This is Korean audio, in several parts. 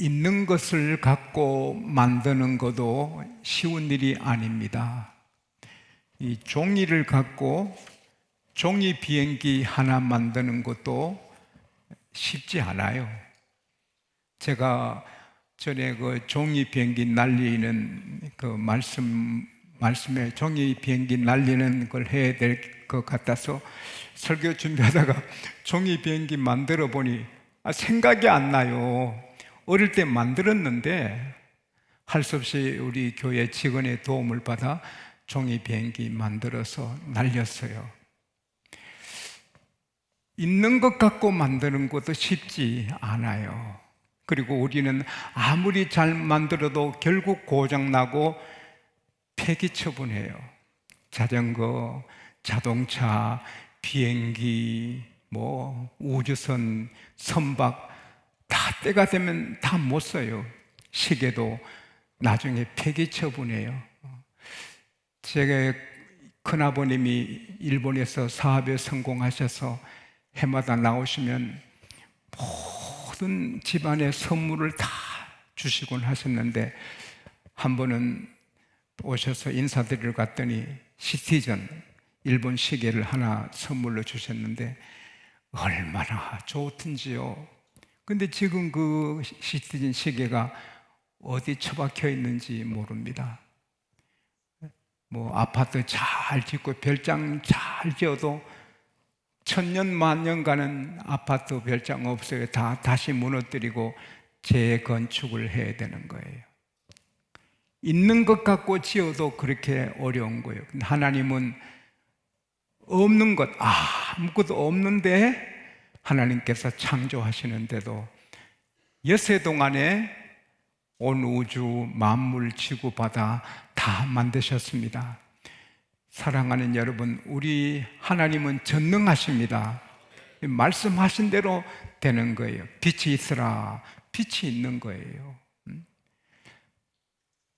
있는 것을 갖고 만드는 것도 쉬운 일이 아닙니다. 이 종이를 갖고 종이 비행기 하나 만드는 것도 쉽지 않아요. 제가 전에 그 종이 비행기 날리는 그 말씀에 종이 비행기 날리는 걸 해야 될 것 같아서 설교 준비하다가 종이 비행기 만들어 보니 생각이 안 나요. 어릴 때 만들었는데 할 수 없이 우리 교회 직원의 도움을 받아 종이 비행기 만들어서 날렸어요. 있는 것 갖고 만드는 것도 쉽지 않아요. 그리고 우리는 아무리 잘 만들어도 결국 고장나고 폐기 처분해요. 자전거, 자동차, 비행기, 우주선, 선박 다 때가 되면 다 못 써요. 시계도 나중에 폐기 처분해요. 제가 큰아버님이 일본에서 사업에 성공하셔서 해마다 나오시면 모든 집안의 선물을 다 주시곤 하셨는데 한 번은 오셔서 인사드리러 갔더니 시티즌 일본 시계를 하나 선물로 주셨는데 얼마나 좋던지요. 근데 지금 그 시티즌 시계가 어디 처박혀 있는지 모릅니다. 아파트 잘 짓고 별장 잘 지어도 천년 만년 가는 아파트 별장 없어요. 다 다시 무너뜨리고 재건축을 해야 되는 거예요. 있는 것 갖고 지어도 그렇게 어려운 거예요. 근데 하나님은 없는 것, 아무것도 없는데 하나님께서 창조하시는데도 엿새 동안에 온 우주, 만물, 지구, 바다 다 만드셨습니다. 사랑하는 여러분, 우리 하나님은 전능하십니다. 말씀하신 대로 되는 거예요. 빛이 있으라, 빛이 있는 거예요.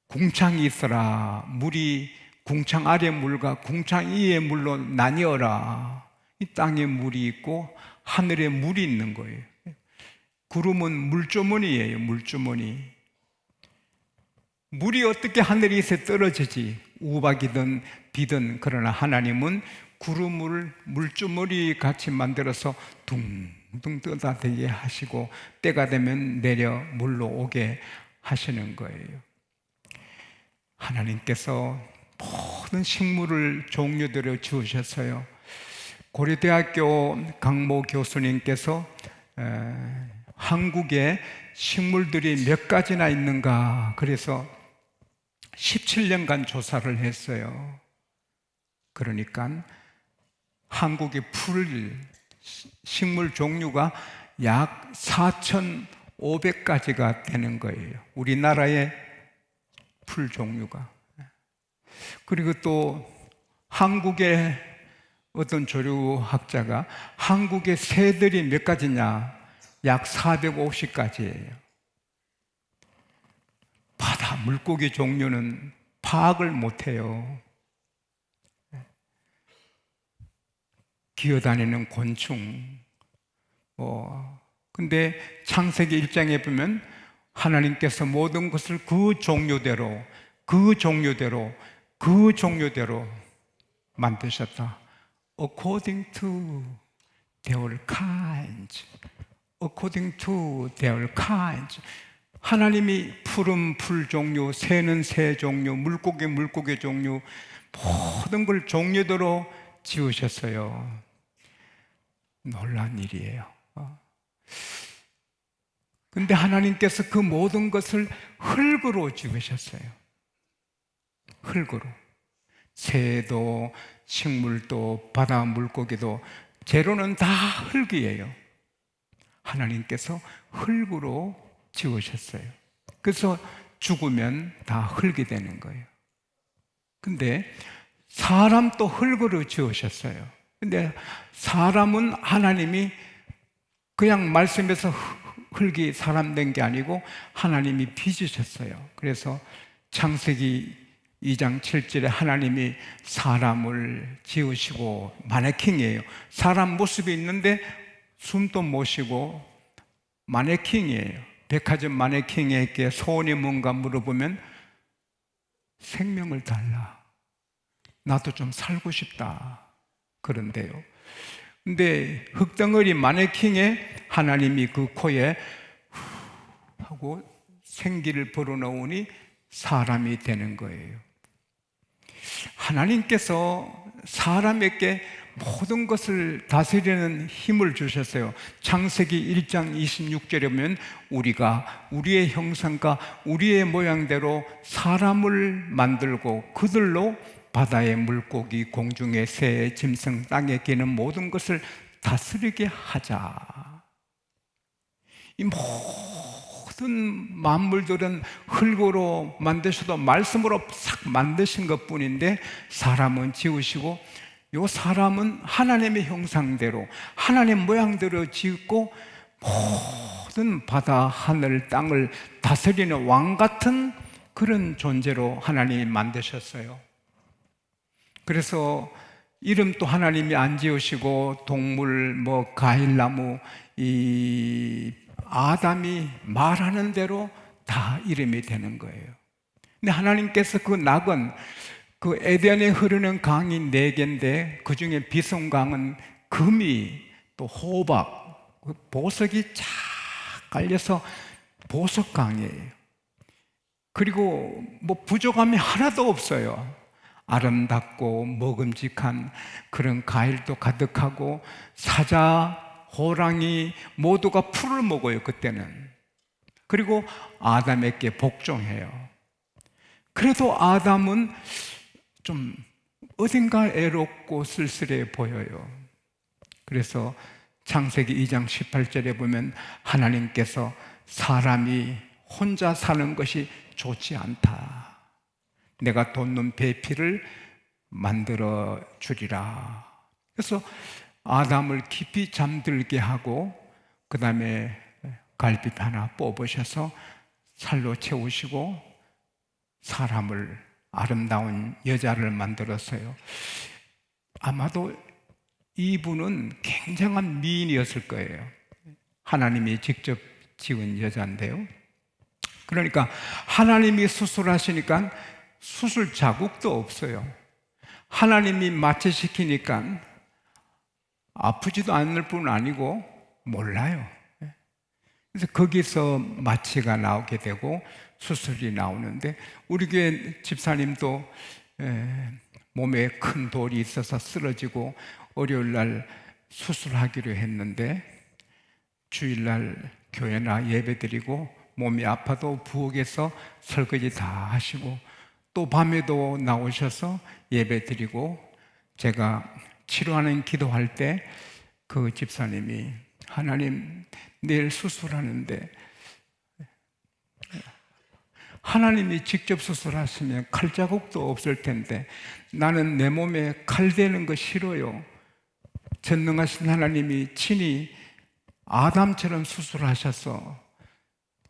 궁창이 있으라, 물이 궁창 아래 물과 궁창 위의 물로 나뉘어라. 이 땅에 물이 있고 하늘에 물이 있는 거예요. 구름은 물주머니예요. 물주머니. 물이 어떻게 하늘에 있어 떨어지지? 우박이든 비든. 그러나 하나님은 구름을 물주머니 같이 만들어서 둥둥 떠다니게 하시고 때가 되면 내려 물로 오게 하시는 거예요. 하나님께서 모든 식물을 종류대로 지으셨어요. 고려대학교 강모 교수님께서 한국에 식물들이 몇 가지나 있는가 그래서 17년간 조사를 했어요. 그러니까 한국의 식물 종류가 약 4,500가지가 되는 거예요. 우리나라의 풀 종류가. 그리고 또 한국의 어떤 조류학자가 한국의 새들이 몇 가지냐? 약 450가지예요. 바다 물고기 종류는 파악을 못해요. 기어다니는 곤충. 근데 창세기 1장에 보면 하나님께서 모든 것을 그 종류대로 만드셨다. According to their kinds. According to their kinds. 하나님이 푸른 풀 종류, 새는 새 종류, 물고기 종류 모든 걸 종류대로 지으셨어요. 놀라운 일이에요. 근데 하나님께서 그 모든 것을 흙으로 지으셨어요. 흙으로. 새도, 식물도, 바다 물고기도 재료는 다 흙이에요. 하나님께서 흙으로 지으셨어요. 그래서 죽으면 다 흙이 되는 거예요. 근데 사람도 흙으로 지으셨어요. 근데 사람은 하나님이 그냥 말씀에서 흙이 사람 된 게 아니고 하나님이 빚으셨어요. 그래서 창세기 2장 7절에 하나님이 사람을 지으시고 마네킹이에요. 사람 모습이 있는데 숨도 못 쉬고 마네킹이에요. 백화점 마네킹에게 소원이 뭔가 물어보면 생명을 달라. 나도 좀 살고 싶다. 그런데요. 근데 흙덩어리 마네킹에 하나님이 그 코에 후 하고 생기를 불어넣으니 사람이 되는 거예요. 하나님께서 사람에게 모든 것을 다스리는 힘을 주셨어요. 창세기 1장 26절에 보면 우리가 우리의 형상과 우리의 모양대로 사람을 만들고 그들로 바다의 물고기, 공중의 새, 짐승, 땅에 기는 모든 것을 다스리게 하자. 이 모든 만물들은 흙으로 만드셔도 말씀으로 싹 만드신 것뿐인데 사람은 지으시고 이 사람은 하나님의 형상대로 하나님 모양대로 지었고 모든 바다, 하늘, 땅을 다스리는 왕 같은 그런 존재로 하나님이 만드셨어요. 그래서 이름도 하나님이 안 지으시고 동물, 과일나무, 이 아담이 말하는 대로 다 이름이 되는 거예요. 근데 하나님께서 그 낙은 그 에덴에 흐르는 강이 4개인데 그 중에 비송강은 금이 또 호박, 보석이 쫙 깔려서 보석강이에요. 그리고 부족함이 하나도 없어요. 아름답고 먹음직한 그런 과일도 가득하고 사자, 호랑이 모두가 풀을 먹어요, 그때는. 그리고 아담에게 복종해요. 그래도 아담은 좀 어딘가 애롭고 쓸쓸해 보여요. 그래서 창세기 2장 18절에 보면 하나님께서 사람이 혼자 사는 것이 좋지 않다. 내가 돋는 배필을 만들어 주리라. 그래서 아담을 깊이 잠들게 하고 그 다음에 갈빗 하나 뽑으셔서 살로 채우시고 사람을 아름다운 여자를 만들었어요. 아마도 이분은 굉장한 미인이었을 거예요. 하나님이 직접 지은 여자인데요. 그러니까 하나님이 수술하시니까 수술 자국도 없어요. 하나님이 마취시키니까 아프지도 않을 뿐 아니고 몰라요. 그래서 거기서 마취가 나오게 되고 수술이 나오는데 우리 교회 집사님도 몸에 큰 돌이 있어서 쓰러지고 월요일 날 수술하기로 했는데 주일날 교회나 예배드리고 몸이 아파도 부엌에서 설거지 다 하시고 또 밤에도 나오셔서 예배드리고 제가 치료하는 기도할 때 그 집사님이 하나님 내일 수술하는데 하나님이 직접 수술하시면 칼자국도 없을 텐데 나는 내 몸에 칼 대는 거 싫어요. 전능하신 하나님이 친히 아담처럼 수술하셔서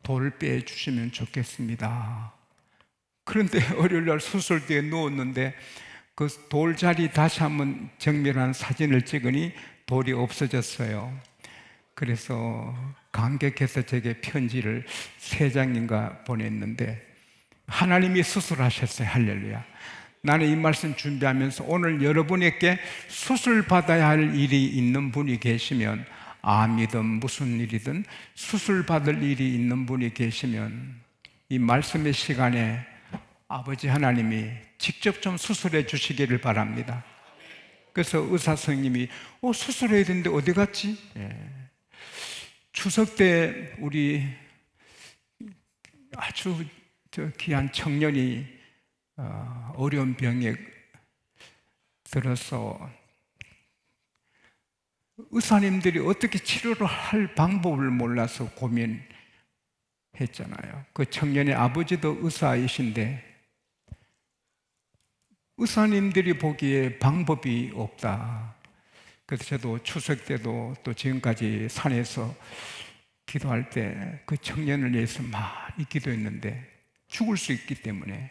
돌 빼주시면 좋겠습니다. 그런데 월요일날 수술대에 누웠는데 그 돌자리 다시 한번 정밀한 사진을 찍으니 돌이 없어졌어요. 그래서 감격해서 제게 편지를 3장인가 보냈는데 하나님이 수술하셨어요. 할렐루야. 나는 이 말씀 준비하면서 오늘 여러분에게 수술 받아야 할 일이 있는 분이 계시면 암이든 무슨 일이든 수술 받을 일이 있는 분이 계시면 이 말씀의 시간에 아버지 하나님이 직접 좀 수술해 주시기를 바랍니다. 그래서 의사 선생님이 수술해야 되는데 어디 갔지? 추석 때 우리 아주 귀한 청년이 어려운 병에 들어서 의사님들이 어떻게 치료를 할 방법을 몰라서 고민했잖아요. 그 청년의 아버지도 의사이신데 의사님들이 보기에 방법이 없다. 그래서 저도 추석 때도 또 지금까지 산에서 기도할 때 그 청년을 위해서 많이 기도했는데 죽을 수 있기 때문에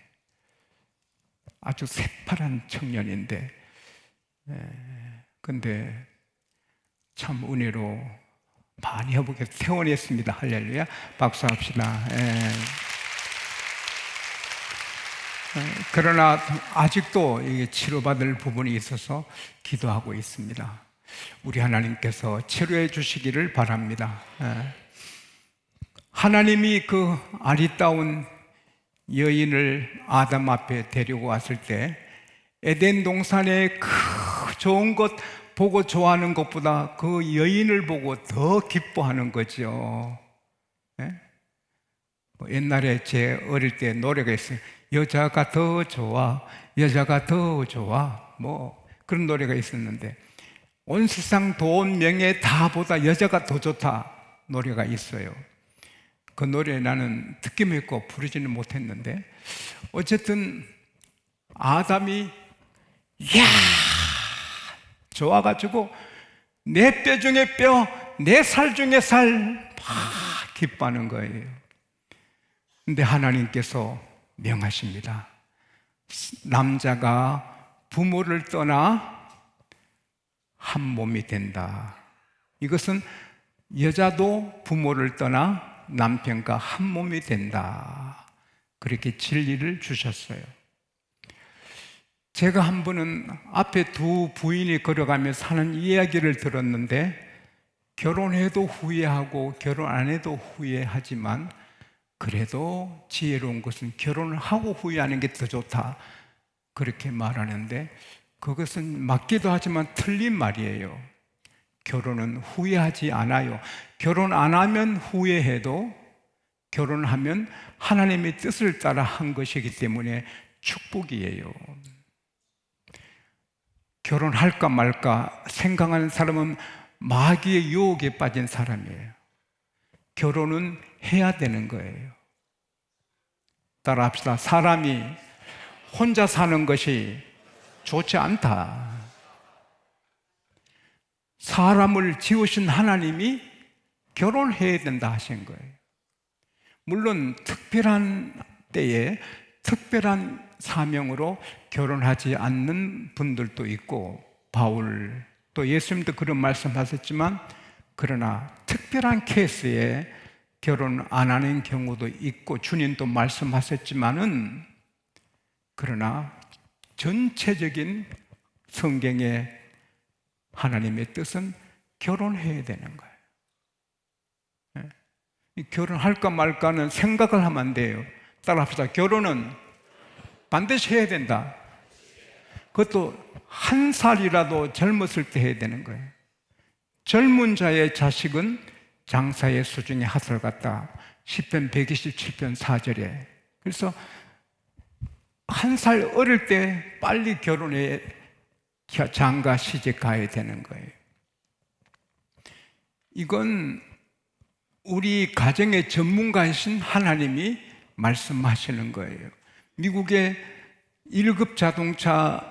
아주 새파란 청년인데 근데 참 은혜로 많이 회복해서 퇴원했습니다. 할렐루야. 박수합시다. 예. 그러나 아직도 이게 치료받을 부분이 있어서 기도하고 있습니다. 우리 하나님께서 치료해 주시기를 바랍니다. 하나님이 그 아리따운 여인을 아담 앞에 데리고 왔을 때 에덴 동산의 그 좋은 것 보고 좋아하는 것보다 그 여인을 보고 더 기뻐하는 거죠. 옛날에 제 어릴 때 노래가 있어요. 여자가 더 좋아, 여자가 더 좋아, 뭐 그런 노래가 있었는데 온 세상 돈, 명예 다보다 여자가 더 좋다 노래가 있어요. 그 노래 나는 듣기만 했고 부르지는 못했는데 어쨌든 아담이 이야 좋아가지고 내 뼈 중에 뼈, 내 살 중에 살 막 기뻐하는 거예요. 근데 하나님께서 명하십니다. 남자가 부모를 떠나 한 몸이 된다. 이것은 여자도 부모를 떠나 남편과 한 몸이 된다. 그렇게 진리를 주셨어요. 제가 한 번은 앞에 두 부인이 걸어가면서 하는 이야기를 들었는데 결혼해도 후회하고 결혼 안 해도 후회하지만 그래도 지혜로운 것은 결혼을 하고 후회하는 게 더 좋다 그렇게 말하는데 그것은 맞기도 하지만 틀린 말이에요. 결혼은 후회하지 않아요. 결혼 안 하면 후회해도 결혼하면 하나님의 뜻을 따라 한 것이기 때문에 축복이에요. 결혼할까 말까 생각하는 사람은 마귀의 유혹에 빠진 사람이에요. 결혼은 해야 되는 거예요. 따라합시다. 사람이 혼자 사는 것이 좋지 않다. 사람을 지으신 하나님이 결혼해야 된다 하신 거예요. 물론 특별한 때에 특별한 사명으로 결혼하지 않는 분들도 있고 바울 또 예수님도 그런 말씀하셨지만 그러나 특별한 케이스에 결혼 안 하는 경우도 있고 주님도 말씀하셨지만은 그러나 전체적인 성경의 하나님의 뜻은 결혼해야 되는 거예요. 결혼할까 말까는 생각을 하면 안 돼요. 따라합시다. 결혼은 반드시 해야 된다. 그것도 한 살이라도 젊었을 때 해야 되는 거예요. 젊은 자의 자식은 장사의 수중에 핫을 같다. 시편 127편 4절에. 그래서 한 살 어릴 때 빨리 결혼해 장가 시집 가야 되는 거예요. 이건 우리 가정의 전문가이신 하나님이 말씀하시는 거예요. 미국의 1급 자동차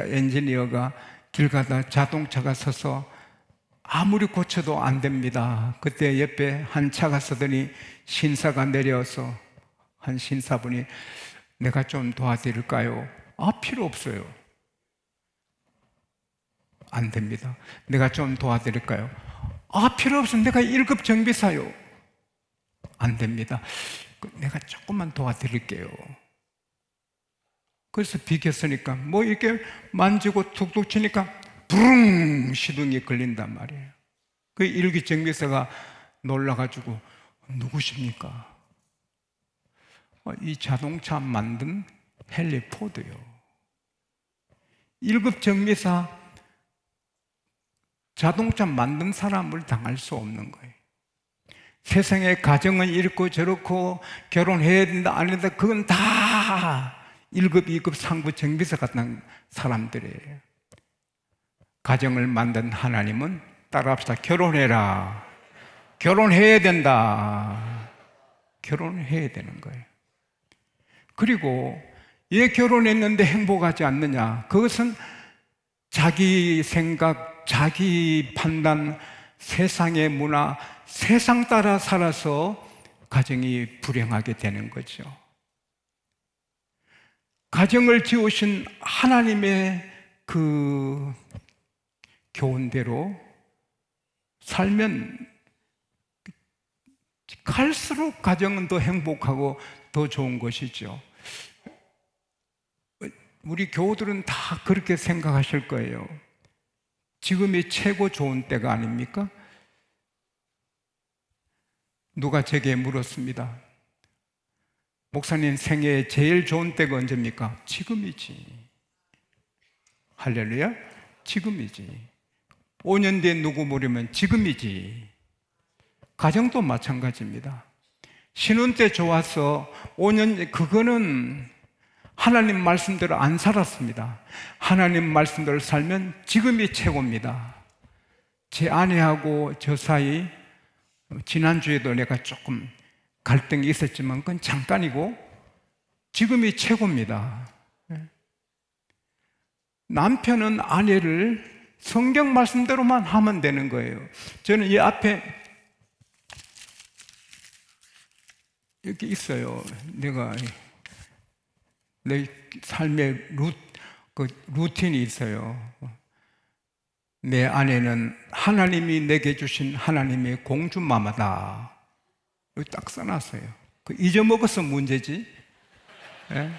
엔지니어가 길 가다 자동차가 서서 아무리 고쳐도 안 됩니다. 그때 옆에 한 차가 서더니 신사가 내려서 한 신사분이 내가 좀 도와드릴까요? 필요 없어요. 안 됩니다. 내가 좀 도와드릴까요? 필요 없으면 내가 1급 정비사요. 안 됩니다. 내가 조금만 도와드릴게요. 그래서 비켰으니까 뭐 이렇게 만지고 툭툭 치니까 부릉 시동이 걸린단 말이에요. 그 1급 정비사가 놀라가지고 누구십니까? 이 자동차 만든 헨리 포드요. 1급 정비사 자동차 만든 사람을 당할 수 없는 거예요. 세상의 가정은 이렇고 저렇고 결혼해야 된다 안 된다 그건 다 1급, 2급, 3급 정비사 같은 사람들이에요. 가정을 만든 하나님은 따라합시다. 결혼해라. 결혼해야 된다. 결혼해야 되는 거예요. 그리고 왜 결혼했는데 행복하지 않느냐? 그것은 자기 생각, 자기 판단, 세상의 문화, 세상 따라 살아서 가정이 불행하게 되는 거죠. 가정을 지으신 하나님의 그 교훈대로 살면 갈수록 가정은 더 행복하고 더 좋은 것이죠. 우리 교우들은 다 그렇게 생각하실 거예요. 지금이 최고 좋은 때가 아닙니까? 누가 제게 물었습니다. 목사님 생애에 제일 좋은 때가 언제입니까? 지금이지. 할렐루야? 지금이지. 5년 뒤에 누구 모르면 지금이지. 가정도 마찬가지입니다. 신혼 때 좋아서 5년, 그거는 하나님 말씀대로 안 살았습니다. 하나님 말씀대로 살면 지금이 최고입니다. 제 아내하고 저 사이 지난주에도 내가 조금 갈등이 있었지만 그건 잠깐이고 지금이 최고입니다. 남편은 아내를 성경 말씀대로만 하면 되는 거예요. 저는 이 앞에 이렇게 있어요. 내가 내 삶의 루틴이 있어요. 내 아내는 하나님이 내게 주신 하나님의 공주마마다. 여기 딱 써놨어요. 그 잊어먹어서 문제지. 예?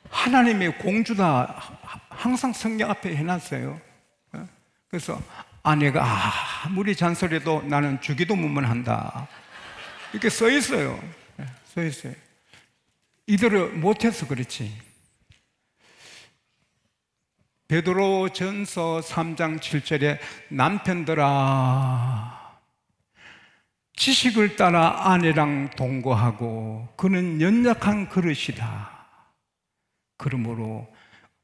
하나님의 공주다. 항상 성경 앞에 해놨어요. 예? 그래서 아내가 아무리 잔소리해도 나는 주기도문만 한다. 이렇게 써 있어요. 예, 써 있어요. 이대로 못해서 그렇지. 베드로전서 3장 7절에 남편들아 지식을 따라 아내랑 동거하고 그는 연약한 그릇이다. 그러므로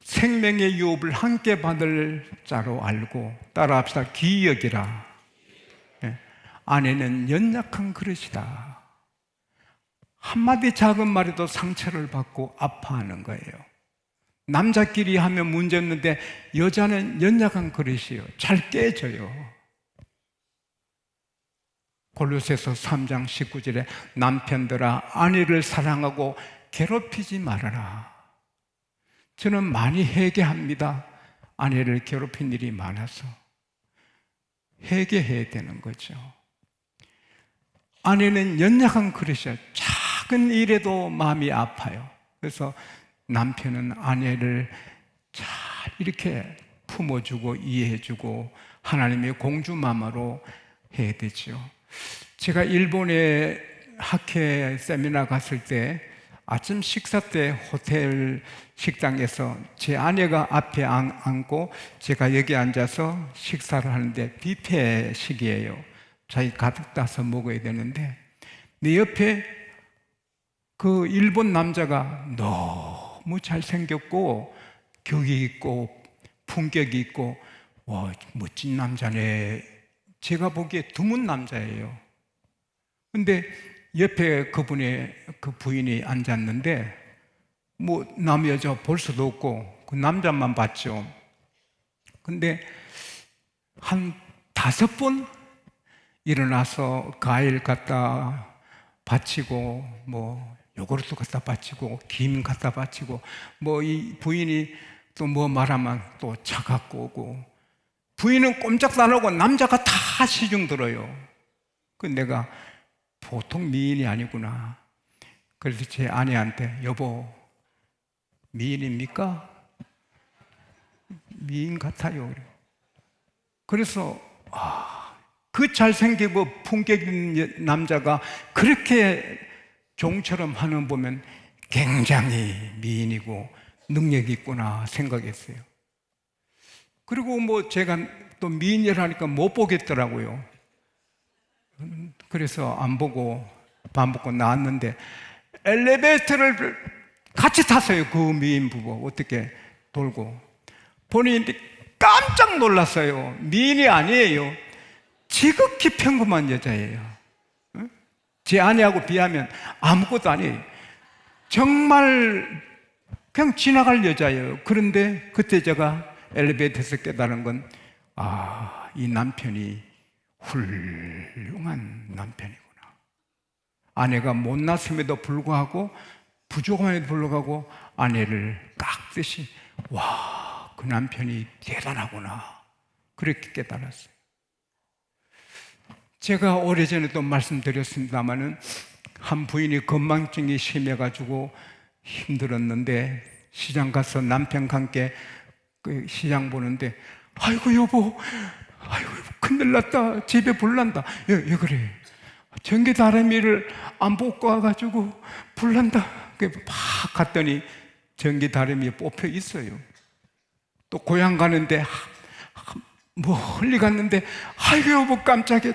생명의 유업을 함께 받을 자로 알고 따라합시다. 귀히 여기라. 아내는 연약한 그릇이다. 한마디 작은 말에도 상처를 받고 아파하는 거예요. 남자끼리 하면 문제 없는데 여자는 연약한 그릇이에요. 잘 깨져요. 골로새서 3장 19절에 남편들아 아내를 사랑하고 괴롭히지 말아라. 저는 많이 회개합니다. 아내를 괴롭힌 일이 많아서 회개해야 되는 거죠. 아내는 연약한 그릇이에요. 작은 일에도 마음이 아파요. 그래서 남편은 아내를 잘 이렇게 품어주고 이해해주고 하나님의 공주마마로 해야 되죠. 제가 일본에 학회 세미나 갔을 때 아침 식사 때 호텔 식당에서 제 아내가 앞에 앉고 제가 여기 앉아서 식사를 하는데 뷔페식이에요. 자기 가득 따서 먹어야 되는데 내 옆에 그 일본 남자가 너무 잘생겼고 격이 있고 품격이 있고 와 멋진 남자네. 제가 보기에 드문 남자예요. 근데 옆에 그분의 그 부인이 앉았는데 뭐 남 여자 볼 수도 없고 그 남자만 봤죠. 근데 한 5번 일어나서 과일 갖다 바치고 뭐 요구르트 갖다 바치고 김 갖다 바치고 뭐 이 부인이 또 뭐 말하면 또 차 갖고 오고 부인은 꼼짝도 안 하고 남자가 다 시중 들어요. 그 내가 보통 미인이 아니구나. 그래서 제 아내한테 여보 미인입니까? 미인 같아요. 그래서 그 잘생기고 품격 있는 남자가 그렇게 종처럼 하는 보면 굉장히 미인이고 능력이 있구나 생각했어요. 그리고 뭐 제가 또 미인이라 하니까 못 보겠더라고요. 그래서 안 보고 밥 먹고 나왔는데 엘리베이터를 같이 탔어요. 그 미인 부부 어떻게 돌고 보니 깜짝 놀랐어요. 미인이 아니에요. 지극히 평범한 여자예요. 제 아내하고 비하면 아무것도 아니에요. 정말 그냥 지나갈 여자예요. 그런데 그때 제가 엘리베이터에서 깨달은 건 이 남편이 훌륭한 남편이구나. 아내가 못났음에도 불구하고 부족함에도 불구하고 아내를 깍듯이 와, 그 남편이 대단하구나. 그렇게 깨달았어요. 제가 오래전에도 말씀드렸습니다마는 한 부인이 건망증이 심해가지고 힘들었는데 시장 가서 남편과 함께 그 시장 보는데 아이고 여보 큰일 났다, 집에 불난다. 왜 그래? 전기다리미를 안 뽑고 와가지고 불난다. 막 갔더니 전기다리미 뽑혀 있어요. 또 고향 가는데 멀리 갔는데 아이고 여보 깜짝이야,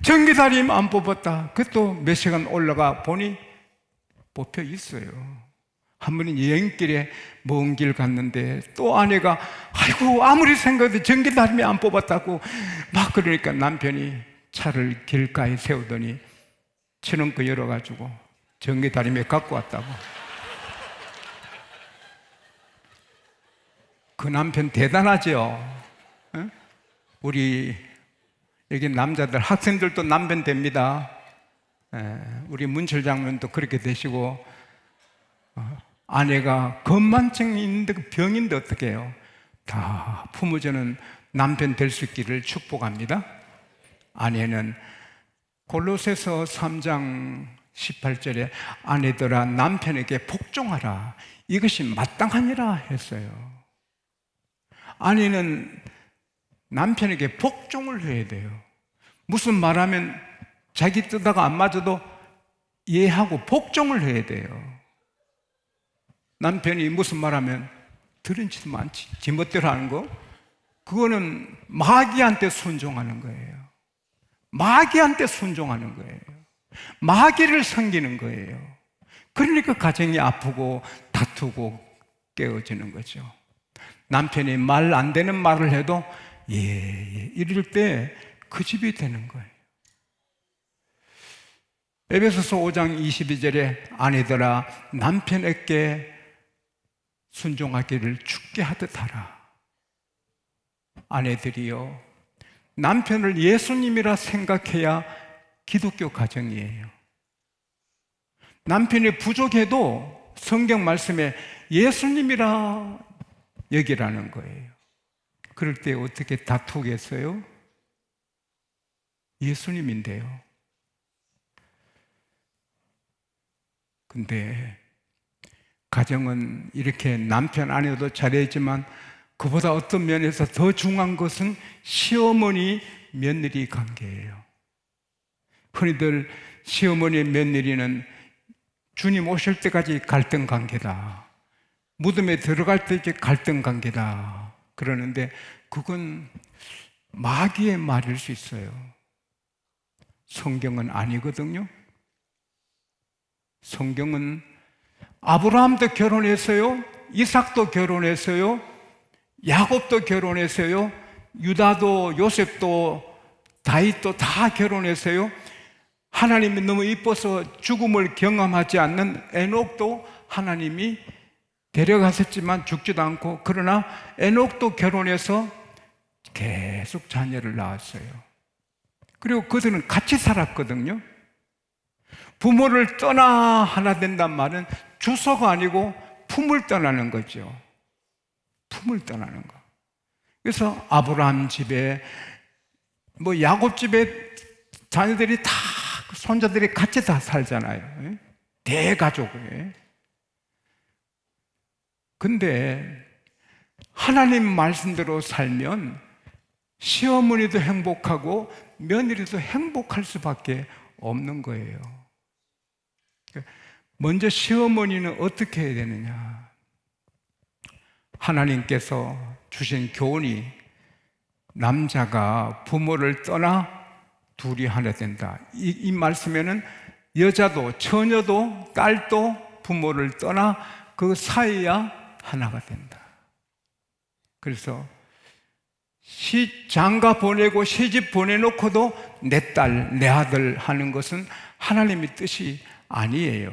전기다리미 안 뽑았다. 그또 몇 시간 올라가 보니 뽑혀 있어요. 한 번은 여행길에 먼 길 갔는데 또 아내가 아이고 아무리 생각해도 전기다리미 안 뽑았다고 막 그러니까 남편이 차를 길가에 세우더니 트렁크 열어가지고 전기다리미 갖고 왔다고. 그 남편 대단하죠. 우리 여기 남자들 학생들도 남편 됩니다. 우리 문철장면도 그렇게 되시고, 아내가 건망증이 있는데 병인데 어떻게 해요? 다 품어주는 남편 될 수 있기를 축복합니다. 아내는 골로새서 3장 18절에 아내들아 남편에게 복종하라, 이것이 마땅하니라 했어요. 아내는 남편에게 복종을 해야 돼요. 무슨 말하면 자기 뜻하고 안 맞아도 이해하고 복종을 해야 돼요. 남편이 무슨 말하면 들은지도 많지, 지멋대로 하는 거, 그거는 마귀한테 순종하는 거예요. 마귀한테 순종하는 거예요. 마귀를 섬기는 거예요. 그러니까 가정이 아프고 다투고 깨어지는 거죠. 남편이 말 안 되는 말을 해도 이럴 때 그 집이 되는 거예요. 에베소서 5장 22절에 아내들아 남편에게 순종하기를 죽게 하듯 하라. 아내들이요, 남편을 예수님이라 생각해야 기독교 가정이에요. 남편이 부족해도 성경 말씀에 예수님이라 여기라는 거예요. 그럴 때 어떻게 다투겠어요? 예수님인데요. 근데 가정은 이렇게 남편 아내도 잘해야지만 그보다 어떤 면에서 더 중요한 것은 시어머니 며느리 관계예요. 흔히들 시어머니 며느리는 주님 오실 때까지 갈등 관계다, 무덤에 들어갈 때까지 갈등 관계다 그러는데, 그건 마귀의 말일 수 있어요. 성경은 아니거든요. 성경은 아브라함도 결혼했어요, 이삭도 결혼했어요, 야곱도 결혼했어요, 유다도 요셉도 다윗도 다 결혼했어요. 하나님이 너무 이뻐서 죽음을 경험하지 않는 에녹도 하나님이 데려가셨지만 죽지도 않고, 그러나 에녹도 결혼해서 계속 자녀를 낳았어요. 그리고 그들은 같이 살았거든요. 부모를 떠나 하나 된단 말은 주소가 아니고 품을 떠나는 거죠. 품을 떠나는 거. 그래서 아브라함 집에 야곱 집에 자녀들이 다, 손자들이 같이 다 살잖아요. 대가족에. 근데 하나님 말씀대로 살면 시어머니도 행복하고 며느리도 행복할 수밖에 없는 거예요. 먼저 시어머니는 어떻게 해야 되느냐? 하나님께서 주신 교훈이 남자가 부모를 떠나 둘이 하나 된다. 이 말씀에는 여자도 처녀도 딸도 부모를 떠나 그 사이야 하나가 된다. 그래서 장가 보내고 시집 보내놓고도 내 딸, 내 아들 하는 것은 하나님의 뜻이 아니에요.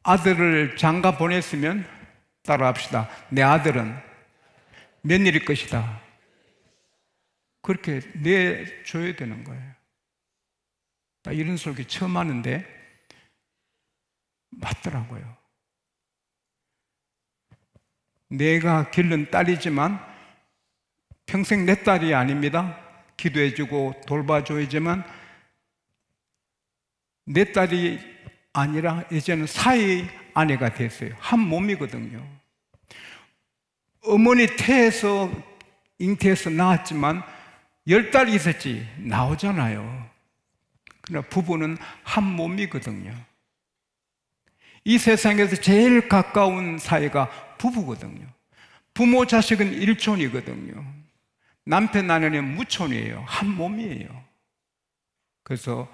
아들을 장가 보냈으면 따라합시다. 내 아들은 며느리 것이다. 그렇게 내줘야 되는 거예요. 나 이런 설교 처음 하는데 맞더라고요. 내가 길른 딸이지만 평생 내 딸이 아닙니다. 기도해주고 돌봐줘야지만 내 딸이 아니라 이제는 사위 아내가 됐어요. 한 몸이거든요. 어머니 태에서 잉태해서 낳았지만 10달이 있었지 나오잖아요. 그러나 부부는 한 몸이거든요. 이 세상에서 제일 가까운 사이가 부부거든요. 부모 자식은 일촌이거든요. 남편 아내는 무촌이에요. 한 몸이에요. 그래서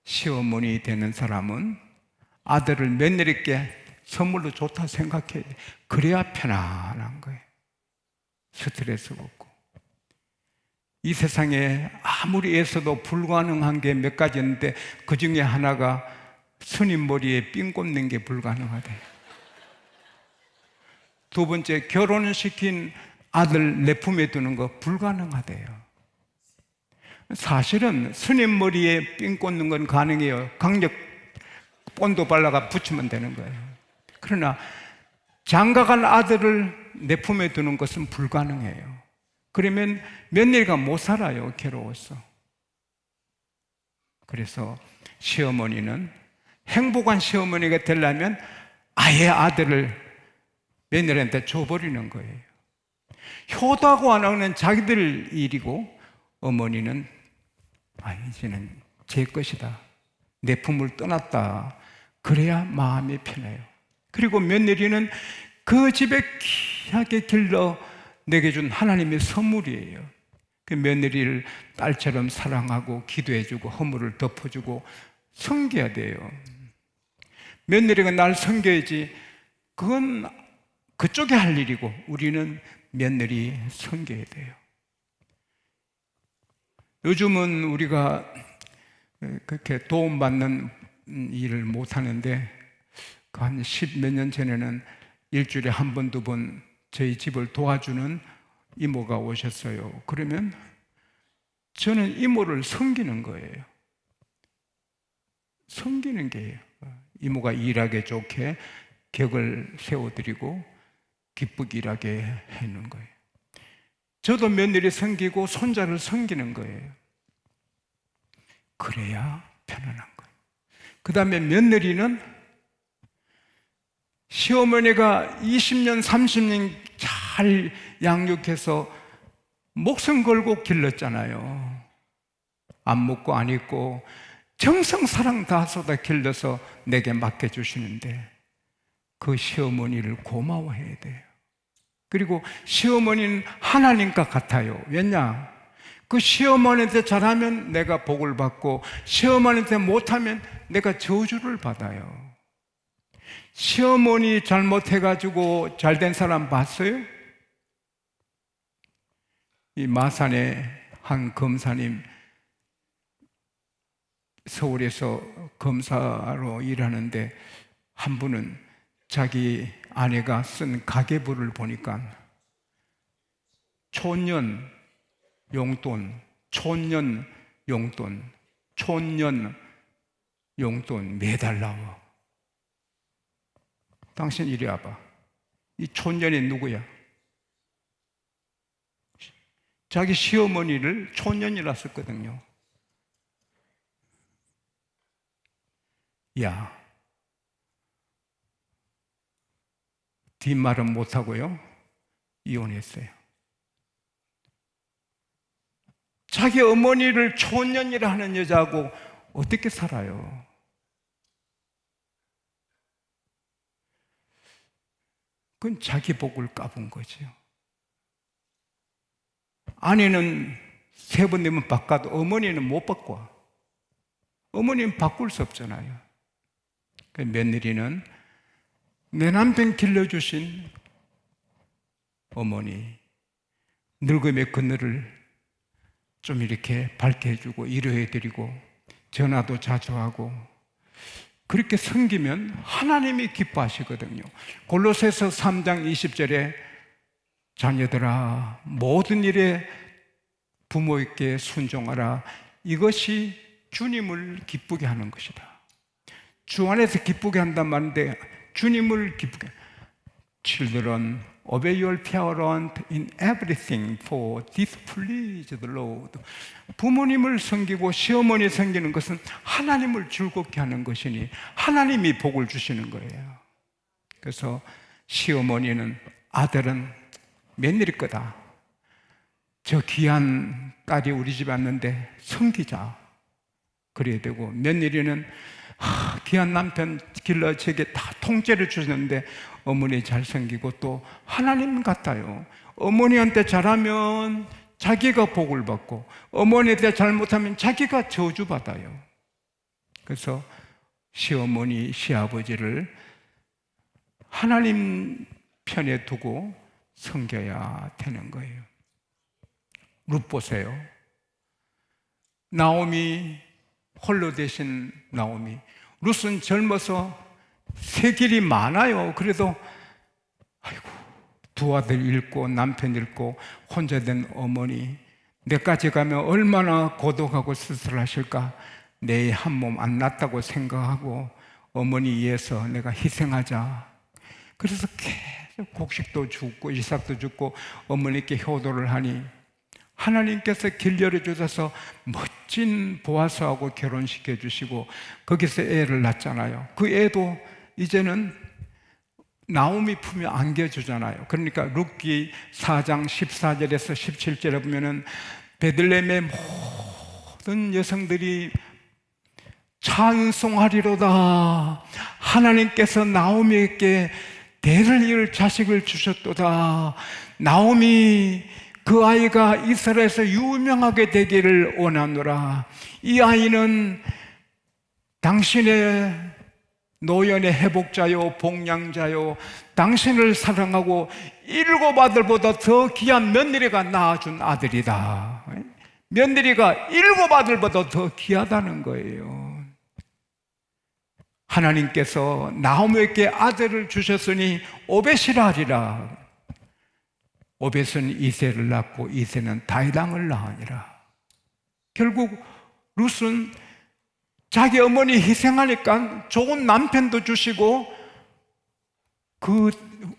시어머니 되는 사람은 아들을 며느리께 선물로 좋다 생각해야 돼. 그래야 편안한 거예요. 스트레스 없고. 이 세상에 아무리 애써도 불가능한 게 몇 가지 있는데 그 중에 하나가 스님 머리에 삥 꽂는 게 불가능하대요. 두 번째, 결혼시킨 아들 내 품에 두는 거 불가능하대요. 사실은 스님 머리에 삥 꽂는 건 가능해요. 강력 본드 발라가 붙이면 되는 거예요. 그러나 장가간 아들을 내 품에 두는 것은 불가능해요. 그러면 며느리가 못 살아요. 괴로워서. 그래서 시어머니는 행복한 시어머니가 되려면 아예 아들을 며느리한테 줘버리는 거예요. 효도하고 안 하는 자기들 일이고 어머니는 이제는 제 것이다. 내 품을 떠났다. 그래야 마음이 편해요. 그리고 며느리는 그 집에 귀하게 길러 내게 준 하나님의 선물이에요. 그 며느리를 딸처럼 사랑하고 기도해주고 허물을 덮어주고 섬겨야 돼요. 며느리가 날 섬겨야지 그건 그쪽에 할 일이고 우리는 며느리 섬겨야 돼요. 요즘은 우리가 그렇게 도움받는 일을 못하는데 한 10몇 년 전에는 일주일에 한 번, 두 번 저희 집을 도와주는 이모가 오셨어요. 그러면 저는 이모를 섬기는 거예요. 섬기는 게예요. 이모가 일하기 좋게 격을 세워드리고 기쁘게 일하게 해놓은 거예요. 저도 며느리 섬기고 손자를 섬기는 거예요. 그래야 편안한 거예요. 그 다음에 며느리는 시어머니가 20년, 30년 잘 양육해서 목숨 걸고 길렀잖아요. 안 먹고 안 입고 정성 사랑 다 쏟아 길러서 내게 맡겨주시는데 그 시어머니를 고마워해야 돼요. 그리고 시어머니는 하나님과 같아요. 왜냐? 그 시어머니한테 잘하면 내가 복을 받고 시어머니한테 못하면 내가 저주를 받아요. 시어머니 잘못해가지고 잘된 사람 봤어요? 이 마산의 한 검사님, 서울에서 검사로 일하는데 한 분은 자기 아내가 쓴 가계부를 보니까 촌년 용돈, 촌년 용돈, 촌년 용돈 매달 나와. 당신 이리 와봐. 이 촌년이 누구야? 자기 시어머니를 촌년이라 썼거든요. 야, 뒷말은 못하고요, 이혼했어요. 자기 어머니를 촌년이라 하는 여자하고 어떻게 살아요? 그건 자기 복을 까본 거죠. 아내는 3번 되면 바꿔도 어머니는 못 바꿔. 어머니는 바꿀 수 없잖아요. 그 며느리는 내 남편 길러주신 어머니, 늙음의 그늘을 좀 이렇게 밝게 해주고 위로해드리고 전화도 자주 하고 그렇게 섬기면 하나님이 기뻐하시거든요. 골로새서 3장 20절에 자녀들아 모든 일에 부모에게 순종하라. 이것이 주님을 기쁘게 하는 것이다. 주 안에서 기쁘게 한단 말인데 주님을 기쁘게. children, Obey your parent in everything, for this pleased the Lord. 부모님을 섬기고 시어머니 섬기는 것은 하나님을 즐겁게 하는 것이니 하나님이 복을 주시는 거예요. 그래서 시어머니는 아들은 며느리 거다. 저 귀한 딸이 우리 집에 왔는데 섬기자. 그래야 되고, 며느리는 귀한 남편 길러 제게 다 통째로 주셨는데 어머니 잘 섬기고 또 하나님 같아요. 어머니한테 잘하면 자기가 복을 받고 어머니한테 잘못하면 자기가 저주받아요. 그래서 시어머니, 시아버지를 하나님 편에 두고 섬겨야 되는 거예요. 룻 보세요. 나오미, 홀로 되신 나오미. 룻은 젊어서 새 길이 많아요. 그래도 아이고, 두 아들 잃고 남편 잃고 혼자 된 어머니, 내까지 가면 얼마나 고독하고 쓸쓸하실까. 내 한 몸 안 났다고 생각하고 어머니 위해서 내가 희생하자. 그래서 계속 곡식도 죽고 이삭도 죽고 어머니께 효도를 하니 하나님께서 길 열어주셔서 멋진 보아스하고 결혼시켜 주시고 거기서 애를 낳잖아요. 그 애도 이제는 나오미 품에 안겨주잖아요. 그러니까 룻기 4장 14절에서 17절에 보면은 베들레헴의 모든 여성들이 찬송하리로다. 하나님께서 나오미에게 대를 이을 자식을 주셨도다. 나오미 그 아이가 이스라엘에서 유명하게 되기를 원하노라. 이 아이는 당신의 노연의 회복자요 복량자요, 당신을 사랑하고 7 아들보다 더 귀한 며느리가 낳아준 아들이다. 며느리가 7 아들보다 더 귀하다는 거예요. 하나님께서 나오미에게 아들을 주셨으니 오벳이라 하리라. 오벳은 이새를 낳고 이새는 다윗왕을 낳으니라. 결국 룻은 자기 어머니 희생하니까 좋은 남편도 주시고 그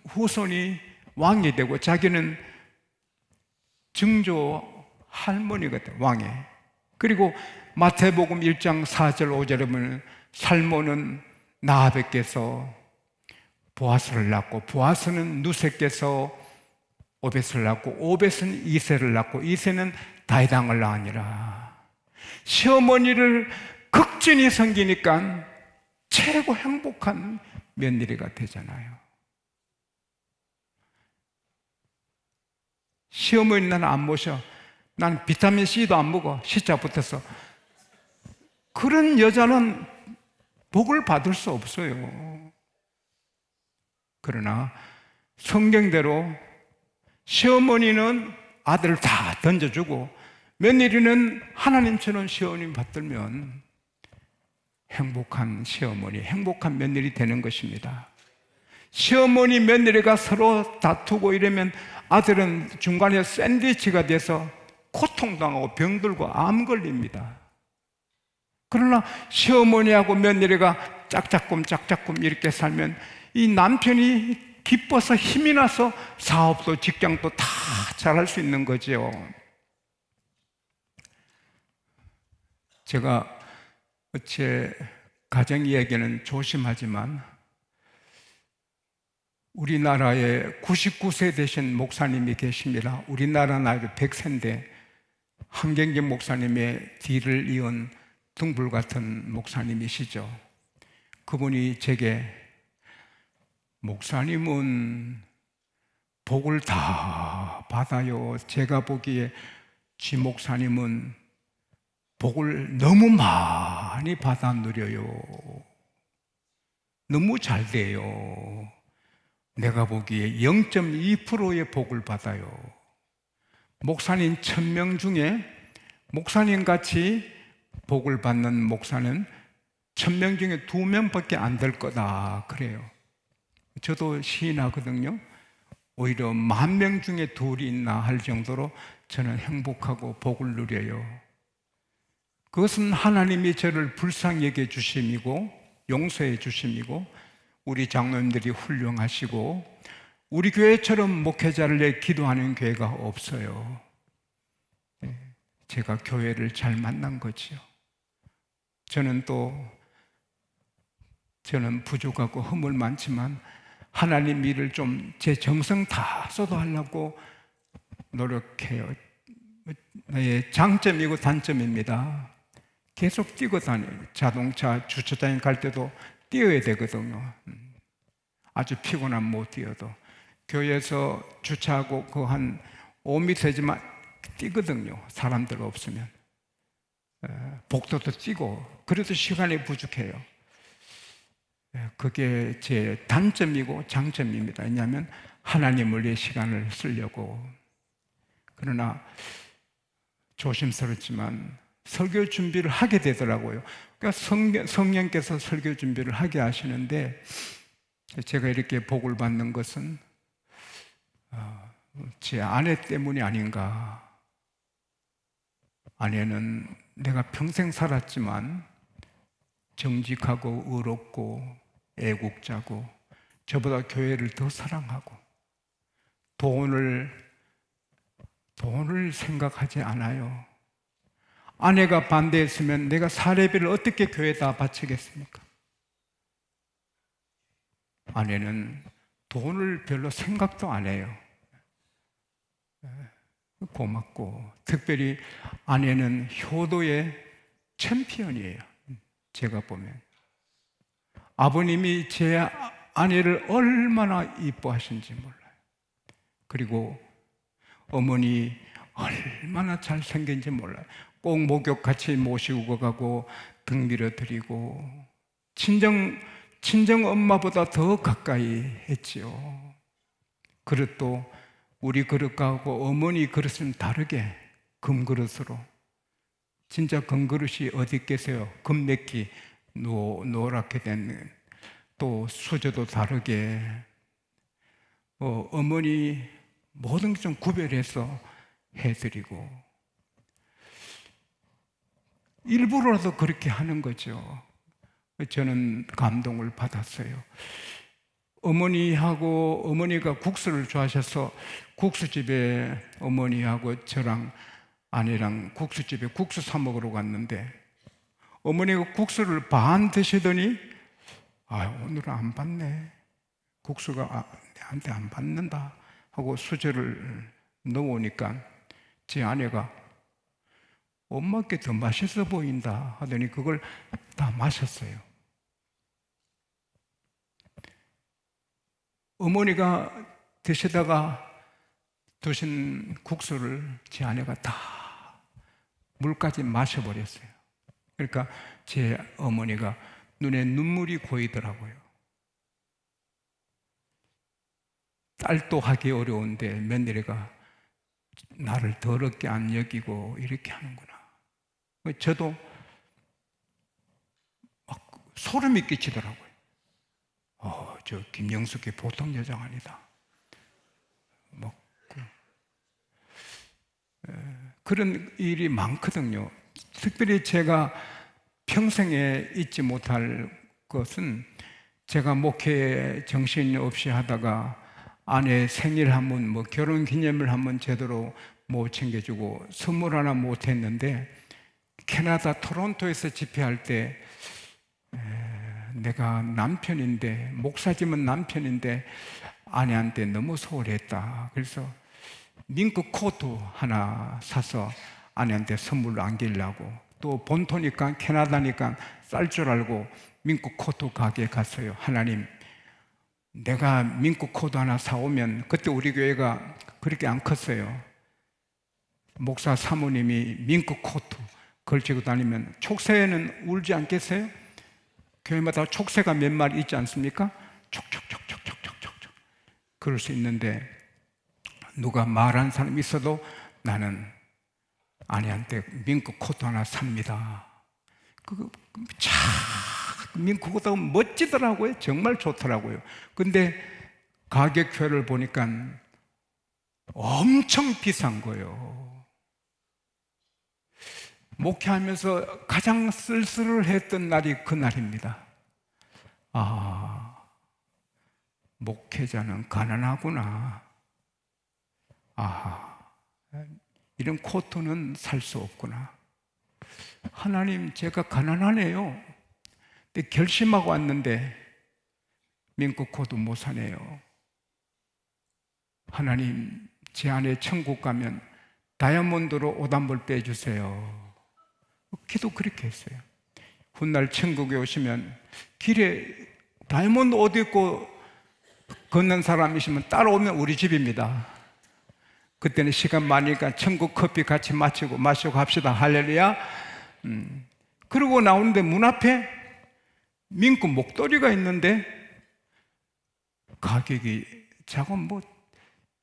후손이 왕이 되고 자기는 증조 할머니가 돼, 왕에. 그리고 마태복음 1장 4절 5절에 보면 살모는 나아벳께서 보아스를 낳고 보아스는 누세께서 오벳을 낳고 오벳은 이새를 낳고 이새는 다윗왕을 낳으니라. 시어머니를 극진히 섬기니까 최고 행복한 며느리가 되잖아요. 시어머니 나는 안 모셔. 나는 비타민C도 안 먹어. C자 붙어서. 그런 여자는 복을 받을 수 없어요. 그러나 성경대로 시어머니는 아들을 다 던져주고 며느리는 하나님처럼 시어머니 받들면 행복한 시어머니, 행복한 며느리 되는 것입니다. 시어머니, 며느리가 서로 다투고 이러면 아들은 중간에 샌드위치가 돼서 고통당하고 병들고 암 걸립니다. 그러나 시어머니하고 며느리가 짝짝꿍 이렇게 살면 이 남편이 기뻐서 힘이 나서 사업도 직장도 다 잘할 수 있는 거죠. 제가 제 가정 이야기는 조심하지만 우리나라에 99세 되신 목사님이 계십니다. 우리나라 나이로 100세인데 한경재 목사님의 뒤를 이은 등불 같은 목사님이시죠. 그분이 제게 목사님은 복을 다 받아요. 제가 보기에 지 목사님은 복을 너무 많이 받아 누려요. 너무 잘 돼요. 내가 보기에 0.2%의 복을 받아요. 목사님 1000명 중에 목사님같이 복을 받는 목사는 1000명 중에 2명밖에 안 될 거다 그래요. 저도 시인하거든요. 오히려 10,000명 중에 2이 있나 할 정도로 저는 행복하고 복을 누려요. 그것은 하나님이 저를 불쌍히 여겨 주심이고 용서해 주심이고 우리 장로님들이 훌륭하시고 우리 교회처럼 목회자를 위해 기도하는 교회가 없어요. 제가 교회를 잘 만난 거지요. 저는 부족하고 허물 많지만 하나님 일을 좀 제 정성 다 쏟아하려고 노력해요. 나의 장점이고 단점입니다. 계속 뛰고 다녀요. 자동차 주차장에 갈 때도 뛰어야 되거든요. 아주 피곤하면 못 뛰어도 교회에서 주차하고 그 한 5m지만 뛰거든요. 사람들 없으면 복도도 뛰고 그래도 시간이 부족해요. 그게 제 단점이고 장점입니다. 왜냐하면 하나님을 위해 시간을 쓰려고. 그러나 조심스럽지만 설교 준비를 하게 되더라고요. 그러니까 성령께서 설교 준비를 하게 하시는데 제가 이렇게 복을 받는 것은 제 아내 때문이 아닌가. 아내는 내가 평생 살았지만 정직하고 의롭고 애국자고 저보다 교회를 더 사랑하고 돈을 생각하지 않아요. 아내가 반대했으면 내가 사례비를 어떻게 교회에다 바치겠습니까? 아내는 돈을 별로 생각도 안 해요. 고맙고 특별히 아내는 효도의 챔피언이에요. 제가 보면 아버님이 제 아내를 얼마나 이뻐하신지 몰라요. 그리고 어머니 얼마나 잘생긴지 몰라요. 꼭 목욕 같이 모시고 가고 등 밀어드리고 친정 엄마보다 더 가까이 했지요. 그릇도 우리 그릇하고 어머니 그릇은 다르게 금그릇으로. 진짜 금그릇이 어디 있겠어요? 금맥기 노랗게 된, 또 수저도 다르게. 어머니 모든 게 좀 구별해서 해드리고 일부러라도 그렇게 하는 거죠. 저는 감동을 받았어요. 어머니가 국수를 좋아하셔서 국수집에 어머니하고 저랑 아내랑 국수집에 국수 사 먹으러 갔는데 어머니가 국수를 반 드시더니 오늘은 안 받네. 국수가 내한테 안 받는다 하고 수저를 넣어오니까 제 아내가 엄마께 더 맛있어 보인다 하더니 그걸 다 마셨어요. 어머니가 드시다가 드신 국수를 제 아내가 다 물까지 마셔버렸어요. 그러니까 제 어머니가 눈에 눈물이 고이더라고요. 딸도 하기 어려운데 며느리가 나를 더럽게 안 여기고 이렇게 하는구나. 저도 막 소름이 끼치더라고요. 저 김영숙이 보통 여자가 아니다. 그런 일이 많거든요. 특별히 제가 평생에 잊지 못할 것은 제가 목회 정신 없이 하다가 아내 생일 한번 결혼 기념일 한번 제대로 못 챙겨주고 선물 하나 못 했는데 캐나다 토론토에서 집회할 때 내가 남편인데 목사지만 남편인데 아내한테 너무 소홀했다. 그래서 밍크 코트 하나 사서 아내한테 선물로 안기려고 또 본토니까 캐나다니까 쌀 줄 알고 밍크 코트 가게에 갔어요. 하나님, 내가 밍크 코트 하나 사오면 그때 우리 교회가 그렇게 안 컸어요. 목사 사모님이 밍크 코트 걸치고 다니면 촉새는 울지 않겠어요? 교회마다 촉새가 몇 마리 있지 않습니까? 촉촉촉촉촉촉촉 그럴 수 있는데 누가 말한 사람이 있어도 나는 아내한테 밍크 코트 하나 삽니다. 밍크 코트가 멋지더라고요. 정말 좋더라고요. 근데 가격표를 보니까 엄청 비싼 거예요. 목회하면서 가장 쓸쓸했던 날이 그날입니다. 목회자는 가난하구나. 아하, 이런 코트는 살 수 없구나. 하나님, 제가 가난하네요. 근데 결심하고 왔는데 민코 코트 못 사네요. 하나님, 제 안에 천국 가면 다이아몬드로 옷 한 벌 빼주세요. 기도 그렇게 했어요. 훗날 천국에 오시면 길에 다이아몬드 옷 입고 걷는 사람이시면 따라오면 우리 집입니다. 그때는 시간 많으니까 천국 커피 같이 마시고 합시다. 할렐루야. 그러고 나오는데 문 앞에 민구 목도리가 있는데 가격이 작은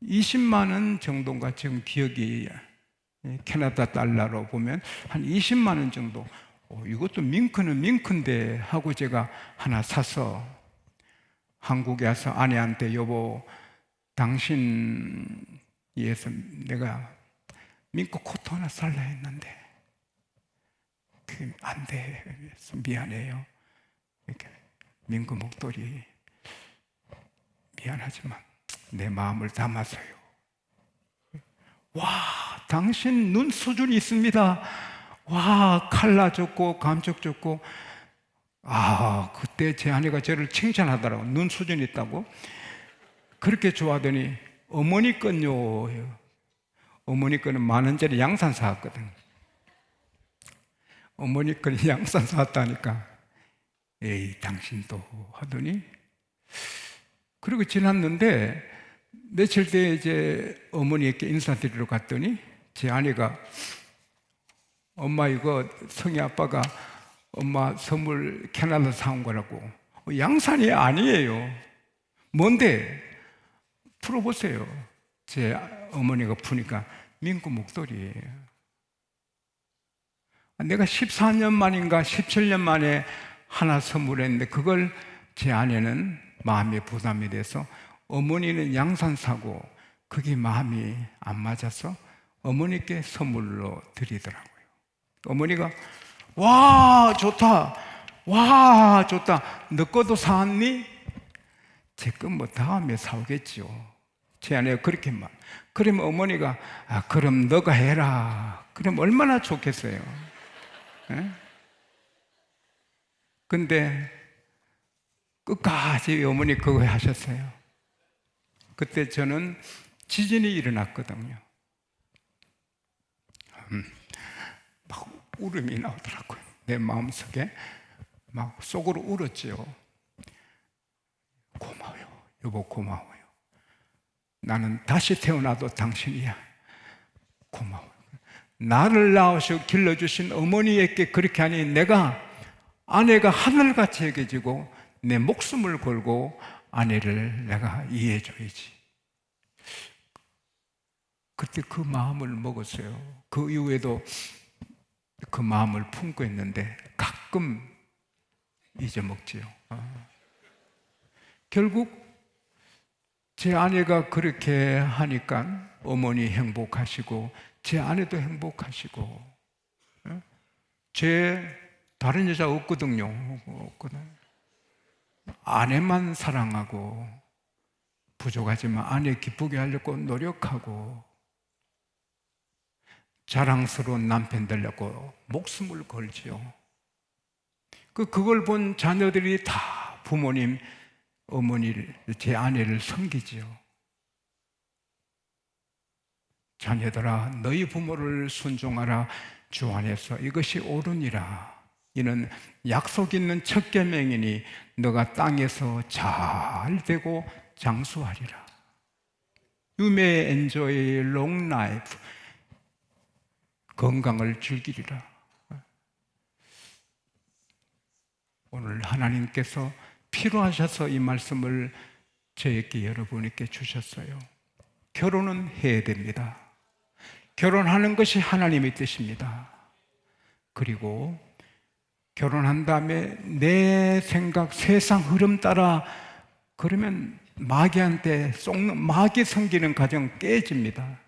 20만 원 정도인가, 지금 기억이 캐나다 달러로 보면 한 20만 원 정도. 이것도 밍크는 밍크인데 하고 제가 하나 사서 한국에 와서 아내한테, 여보, 당신 위해서 내가 밍크 코트 하나 살라 했는데 그게 안 돼. 미안해요. 이렇게 밍크 목도리 미안하지만 내 마음을 담아서요. 와, 당신 눈 수준이 있습니다. 와, 칼라 좋고 감촉 좋고. 그때 제 아내가 저를 칭찬하더라고. 눈 수준이 있다고. 그렇게 좋아하더니 어머니 건요. 어머니 거는 10,000원짜리 양산 사왔거든. 어머니 거는 양산 사왔다니까 에이, 당신도 하더니, 그리고 지났는데 며칠 뒤에 이제 어머니에게 인사드리러 갔더니 제 아내가, 엄마 이거 성희 아빠가 엄마 선물 캐나다 사온 거라고. 양산이 아니에요. 뭔데? 풀어보세요. 제 어머니가 푸니까 민구 목도리예요. 내가 14년 만인가 17년 만에 하나 선물했는데 그걸 제 아내는 마음에 부담이 돼서, 어머니는 양산 사고 그게 마음이 안 맞아서 어머니께 선물로 드리더라고요. 어머니가 와 좋다, 와 좋다, 너 거도 사왔니? 제 건 뭐 다음에 사오겠지요. 제 아내가 그렇게 말. 그러면 어머니가 그럼 너가 해라. 그럼 얼마나 좋겠어요. 에? 근데 끝까지 어머니 그거 하셨어요. 그때 저는 지진이 일어났거든요. 막 울음이 나오더라고요. 내 마음속에 막 속으로 울었지요. 고마워요. 여보 고마워요. 나는 다시 태어나도 당신이야. 고마워요. 나를 낳으시고 길러주신 어머니에게 그렇게 하니 내가, 아내가 하늘같이 여겨지고 내 목숨을 걸고 아내를 내가 이해해줘야지. 그때 그 마음을 먹었어요. 그 이후에도 그 마음을 품고 있는데 가끔 잊어먹지요. 결국 제 아내가 그렇게 하니까 어머니 행복하시고 제 아내도 행복하시고, 제 다른 여자 없거든요. 없거든. 아내만 사랑하고 부족하지만 아내 기쁘게 하려고 노력하고 자랑스러운 남편 되려고 목숨을 걸지요. 그걸 본 자녀들이 다 부모님, 어머니를, 제 아내를 섬기지요. 자녀들아 너희 부모를 순종하라. 주 안에서 이것이 옳으니라. 이는 약속 있는 첫 계명이니 너가 땅에서 잘 되고 장수하리라. You may enjoy long life. 건강을 즐기리라. 오늘 하나님께서 필요하셔서 이 말씀을 저에게, 여러분에게 주셨어요. 결혼은 해야 됩니다. 결혼하는 것이 하나님의 뜻입니다. 그리고 결혼한 다음에 내 생각, 세상 흐름 따라 그러면 마귀한테 쏙는, 마귀 섬기는 가정 깨집니다.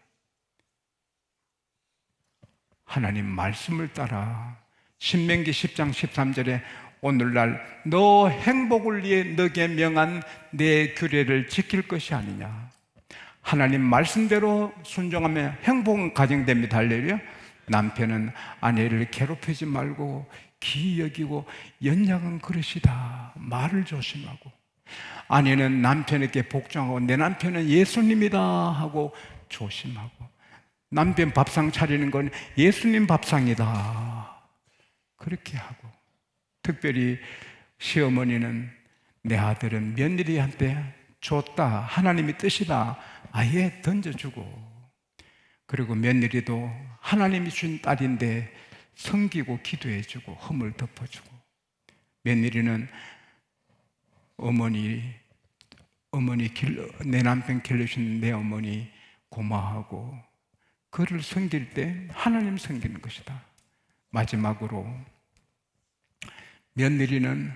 하나님 말씀을 따라 신명기 10장 13절에 오늘날 너 행복을 위해 너게 명한 내 규례를 지킬 것이 아니냐. 하나님 말씀대로 순종하면 행복은 가정됩니다. 할렐루야. 남편은 아내를 괴롭히지 말고 기이 여기고 연약한 그릇이다. 말을 조심하고, 아내는 남편에게 복종하고 내 남편은 예수님이다 하고 조심하고, 남편 밥상 차리는 건 예수님 밥상이다 그렇게 하고, 특별히 시어머니는 내 아들은 며느리한테 줬다, 하나님의 뜻이다 아예 던져주고, 그리고 며느리도 하나님이 준 딸인데 섬기고 기도해주고 허물 덮어주고, 며느리는 내 남편 길러준 내 어머니 고마워하고, 그를 섬길 때 하나님 섬기는 것이다. 마지막으로 며느리는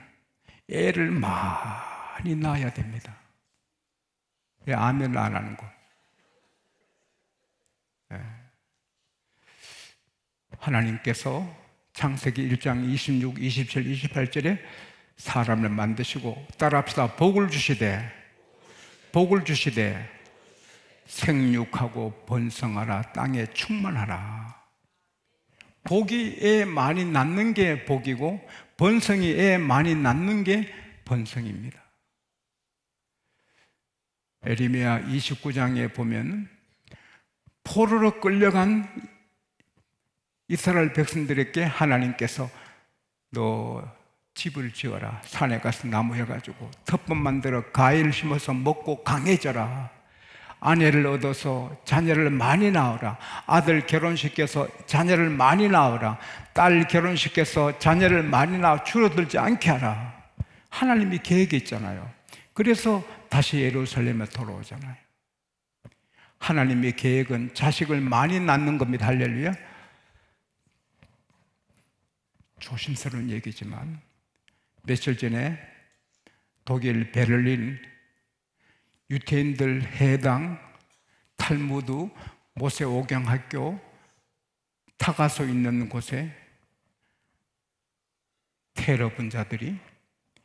애를 많이 낳아야 됩니다. 왜 아멘을 안 하는 거? 하나님께서 창세기 1장 26, 27, 28절에 사람을 만드시고, 따라합시다. 복을 주시되 생육하고 번성하라, 땅에 충만하라. 복이 애 많이 낳는 게 복이고, 번성이 애 많이 낳는 게 번성입니다. 에레미야 29장에 보면 포로로 끌려간 이스라엘 백성들에게 하나님께서 너 집을 지어라, 산에 가서 나무 해가지고 텃밭 만들어 과일 심어서 먹고 강해져라, 아내를 얻어서 자녀를 많이 낳으라, 아들 결혼시켜서 자녀를 많이 낳으라, 딸 결혼시켜서 자녀를 많이 낳아 줄어들지 않게 하라. 하나님이 계획이 있잖아요. 그래서 다시 예루살렘에 돌아오잖아요. 하나님의 계획은 자식을 많이 낳는 겁니다. 할렐루야. 조심스러운 얘기지만 며칠 전에 독일 베를린 유태인들 해당 탈무드 모세오경학교 타가소 있는 곳에 테러 분자들이,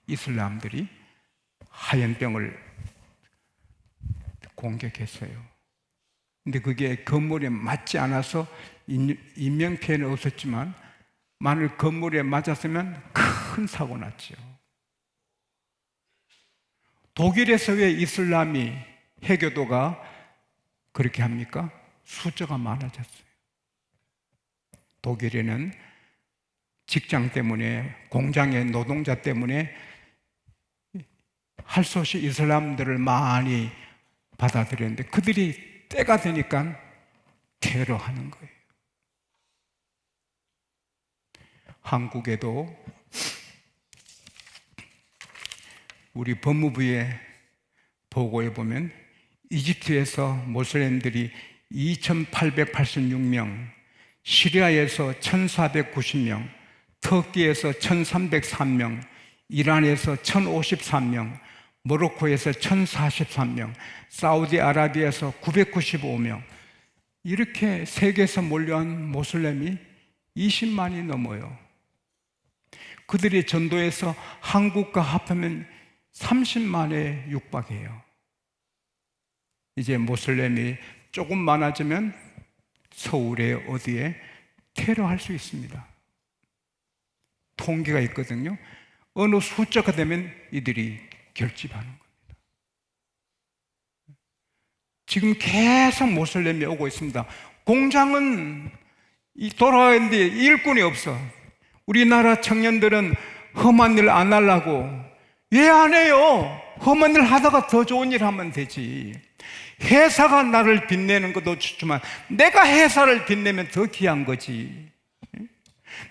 이슬람들이 하얀병을 공격했어요. 근데 그게 건물에 맞지 않아서 인명피해는 없었지만, 만일 건물에 맞았으면 큰 사고 났죠. 독일에서 왜 이슬람이, 해교도가 그렇게 합니까? 숫자가 많아졌어요. 독일에는 직장 때문에, 공장의 노동자 때문에 할 수 없이 이슬람들을 많이 받아들였는데, 그들이 때가 되니까 테러하는 거예요. 한국에도 우리 법무부의 보고에 보면 이집트에서 모슬렘들이 2,886명, 시리아에서 1,490명, 터키에서 1,303명, 이란에서 1,053명, 모로코에서 1,043명, 사우디아라비아에서 995명, 이렇게 세계에서 몰려온 모슬렘이 20만이 넘어요. 그들이 전도해서 한국과 합하면 30만에 육박해요. 이제 모슬렘이 조금 많아지면 서울에 어디에 테러할 수 있습니다. 통계가 있거든요. 어느 숫자가 되면 이들이 결집하는 겁니다. 지금 계속 모슬렘이 오고 있습니다. 공장은 돌아가는데 일꾼이 없어. 우리나라 청년들은 험한 일 안 하려고, 왜 안 해요? 험한 일 하다가 더 좋은 일 하면 되지. 회사가 나를 빛내는 것도 좋지만 내가 회사를 빛내면 더 귀한 거지.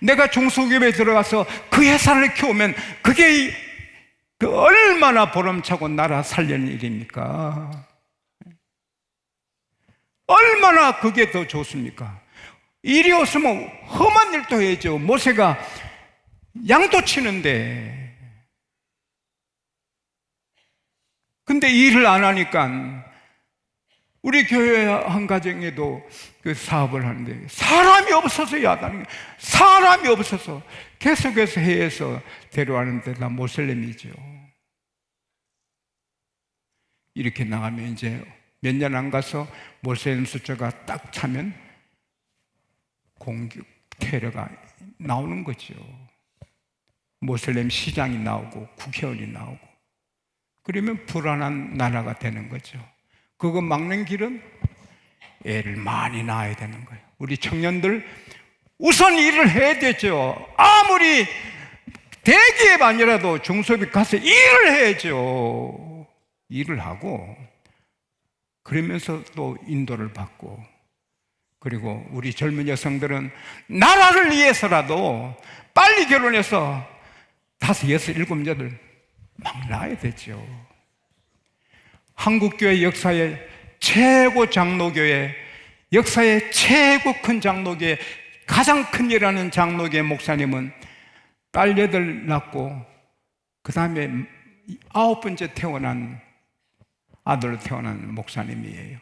내가 중소기업에 들어가서 그 회사를 키우면 그게 얼마나 보람차고 나라 살리는 일입니까? 얼마나 그게 더 좋습니까? 일이 없으면 험한 일도 해야죠. 모세가 양도 치는데, 근데 일을 안 하니까 우리 교회 한 가정에도 그 사업을 하는데 사람이 없어서 야단이, 사람이 없어서 계속해서 해외에서 데려왔는데 다 모슬림이죠. 이렇게 나가면 이제 몇 년 안 가서 모슬림 숫자가 딱 차면 공격 테러가 나오는 거죠. 모슬림 시장이 나오고 국회의원이 나오고, 그러면 불안한 나라가 되는 거죠. 그거 막는 길은 애를 많이 낳아야 되는 거예요. 우리 청년들 우선 일을 해야 되죠. 아무리 대기업 아니라도 중소기업 가서 일을 해야죠. 일을 하고, 그러면서 또 인도를 받고, 그리고 우리 젊은 여성들은 나라를 위해서라도 빨리 결혼해서 5, 6, 7, 8 막 낳아야 되죠. 한국교회 역사의 최고 장로교회, 역사의 최고 큰 장로교회, 가장 큰 일하는 장로교회 목사님은 딸 8 낳고 그 다음에 9번째 태어난 아들로 태어난 목사님이에요.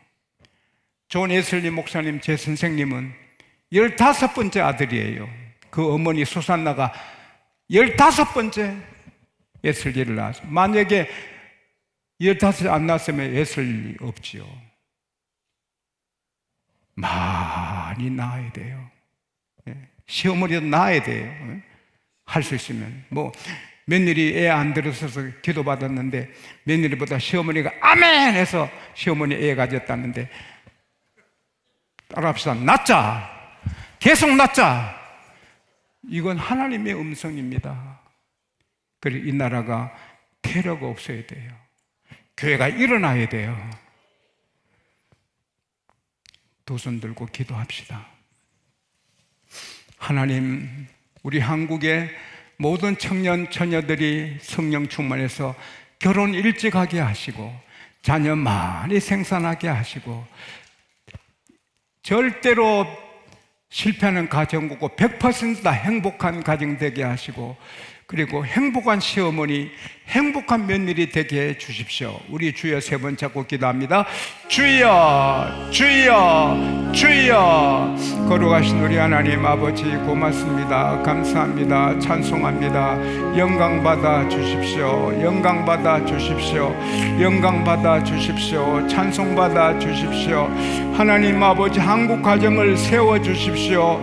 존 웨슬리 목사님, 제 선생님은 15번째 아들이에요. 그 어머니 수산나가 15번째 웨슬리를 낳았어요. 만약에 15 안 낳았으면 웨슬리 없지요. 많이 낳아야 돼요. 시어머니도 낳아야 돼요. 할 수 있으면. 뭐 며느리 애 안 들었어서 기도받았는데 며느리보다 시어머니가 아멘 해서 시어머니 애 가졌다는데, 따라합시다. 낳자, 계속 낳자. 이건 하나님의 음성입니다. 그리고 이 나라가 테러가 없어야 돼요. 교회가 일어나야 돼요. 두 손 들고 기도합시다. 하나님, 우리 한국의 모든 청년 처녀들이 성령 충만해서 결혼 일찍 하게 하시고 자녀 많이 생산하게 하시고, 절대로 실패하는 가정 없고 100% 다 행복한 가정 되게 하시고, 그리고 행복한 시어머니, 행복한 며느리 되게 해 주십시오. 우리 주여 3번 잡고 기도합니다. 주여, 주여, 주여. 거룩하신 우리 하나님 아버지, 고맙습니다. 감사합니다. 찬송합니다. 영광 받아 주십시오. 영광 받아 주십시오. 영광 받아 주십시오. 찬송 받아 주십시오. 하나님 아버지, 한국 가정을 세워 주십시오.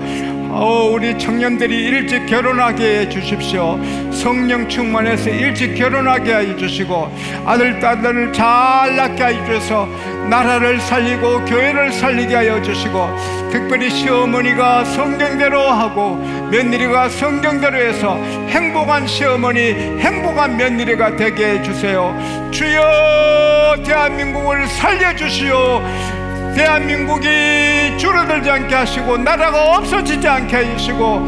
우리 청년들이 일찍 결혼하게 해 주십시오. 성령 충만해서 일찍 결혼하게 해 주시고, 아들, 딸들을 잘 낳게 해 주셔서 나라를 살리고 교회를 살리게 하여 주시고, 특별히 시어머니가 성경대로 하고 며느리가 성경대로 해서 행복한 시어머니, 행복한 며느리가 되게 해 주세요. 주여, 대한민국을 살려주시오. 대한민국이 줄어들지 않게 하시고 나라가 없어지지 않게 하시고,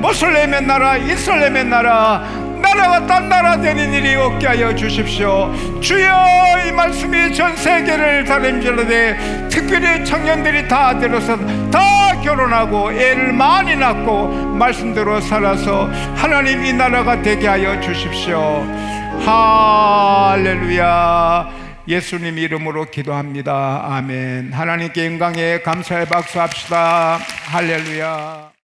모슬렘의 나라, 이슬람의 나라가 딴 나라 되는 일이 없게 하여 주십시오. 주여, 이 말씀이 전 세계를 다림질하되 특별히 청년들이 다 들어서 다 결혼하고 애를 많이 낳고 말씀대로 살아서 하나님 이 나라가 되게 하여 주십시오. 할렐루야. 예수님 이름으로 기도합니다. 아멘. 하나님께 영광에 감사의 박수 합시다. 할렐루야.